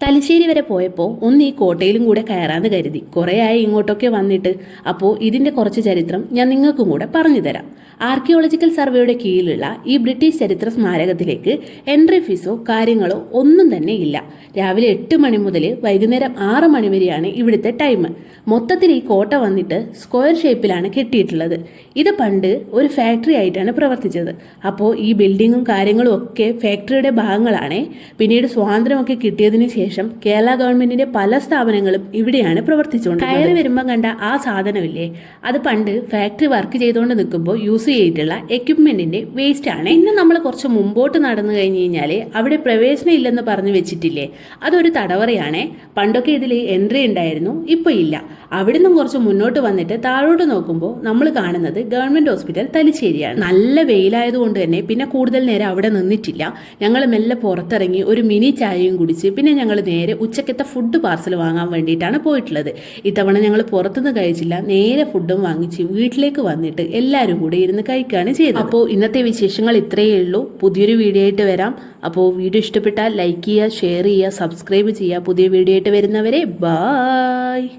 തലശ്ശേരി വരെ പോയപ്പോൾ ഒന്ന് ഈ കോട്ടയിലും കൂടെ കയറാന്ന് കരുതി. കുറേയായി ഇങ്ങോട്ടൊക്കെ വന്നിട്ട്. അപ്പോൾ ഇതിന്റെ കുറച്ച് ചരിത്രം ഞാൻ നിങ്ങൾക്കും കൂടെ പറഞ്ഞു തരാം. ആർക്കിയോളജിക്കൽ സർവേയുടെ കീഴിലുള്ള ഈ ബ്രിട്ടീഷ് ചരിത്ര സ്മാരകത്തിലേക്ക് എൻട്രി ഫീസോ കാര്യങ്ങളോ ഒന്നും തന്നെ ഇല്ല. രാവിലെ 8 മണി മുതൽ വൈകുന്നേരം 6 മണി വരെയാണ് ഇവിടുത്തെ ടൈം. മൊത്തത്തിൽ ഈ കോട്ട വന്നിട്ട് സ്ക്വയർ ഷേപ്പിലാണ് കെട്ടിയിട്ടുള്ളത്. ഇത് പണ്ട് ഒരു ഫാക്ടറി ആയിട്ടാണ് പ്രവർത്തിച്ചത്. അപ്പോൾ ഈ ബിൽഡിങ്ങും കാര്യങ്ങളും ഒക്കെ ഫാക്ടറിയുടെ ഭാഗങ്ങളാണ്. പിന്നീട് സ്വാതന്ത്ര്യമൊക്കെ കിട്ടിയതിനു ശേഷം കേരള ഗവൺമെന്റിന്റെ പല സ്ഥാപനങ്ങളും ഇവിടെയാണ് പ്രവർത്തിച്ചുകൊണ്ട്. കയറി വരുമ്പോൾ കണ്ട ആ സാധനമില്ലേ, അത് പണ്ട് ഫാക്ടറി വർക്ക് ചെയ്തുകൊണ്ട് നിൽക്കുമ്പോൾ യൂസ് ചെയ്തിട്ടുള്ള എക്യുപ്മെന്റിന്റെ വേസ്റ്റ് ആണ്. ഇന്ന് നമ്മൾ കുറച്ച് മുമ്പോട്ട് നടന്നു കഴിഞ്ഞ് കഴിഞ്ഞാൽ അവിടെ പ്രവേശനം ഇല്ലെന്ന് പറഞ്ഞു വെച്ചിട്ടില്ലേ, അതൊരു തടവറയാണേ. പണ്ടൊക്കെ ഇതിൽ എൻട്രി ഉണ്ടായിരുന്നു, ഇപ്പൊ ഇല്ല. അവിടുന്ന് കുറച്ച് മുന്നോട്ട് വന്നിട്ട് താഴോട്ട് നോക്കുമ്പോൾ നമ്മൾ കാണുന്നത് ഗവൺമെന്റ് ഹോസ്പിറ്റൽ തലശ്ശേരിയാണ്. നല്ല വെയിലായതുകൊണ്ട് തന്നെ പിന്നെ കൂടുതൽ നേരം അവിടെ നിന്നിട്ടില്ല. ഞങ്ങൾ മെല്ലെ പുറത്തിറങ്ങി ഒരു മിനി ചായയും കുടിച്ച് പിന്നെ ഞങ്ങൾ നേരെ ഉച്ചക്കത്തെ ഫുഡ് പാർസൽ വാങ്ങാൻ വേണ്ടിയിട്ടാണ് പോയിട്ടുള്ളത്. ഇത്തവണ ഞങ്ങൾ പുറത്തുനിന്ന് കഴിച്ചില്ല, നേരെ ഫുഡും വാങ്ങിച്ച് വീട്ടിലേക്ക് വന്നിട്ട് എല്ലാവരും കൂടെ ഇരുന്ന് കഴിക്കുകയാണ് ചെയ്തത്. അപ്പോൾ ഇന്നത്തെ വിശേഷങ്ങൾ ഇത്രയേ ഉള്ളൂ. പുതിയൊരു വീഡിയോ ആയിട്ട് വരാം. അപ്പോൾ വീഡിയോ ഇഷ്ടപ്പെട്ടാൽ ലൈക്ക് ചെയ്യുക, ഷെയർ ചെയ്യുക, സബ്സ്ക്രൈബ് ചെയ്യുക. പുതിയ വീഡിയോ ആയിട്ട് വരുന്നവരെ ബായ്.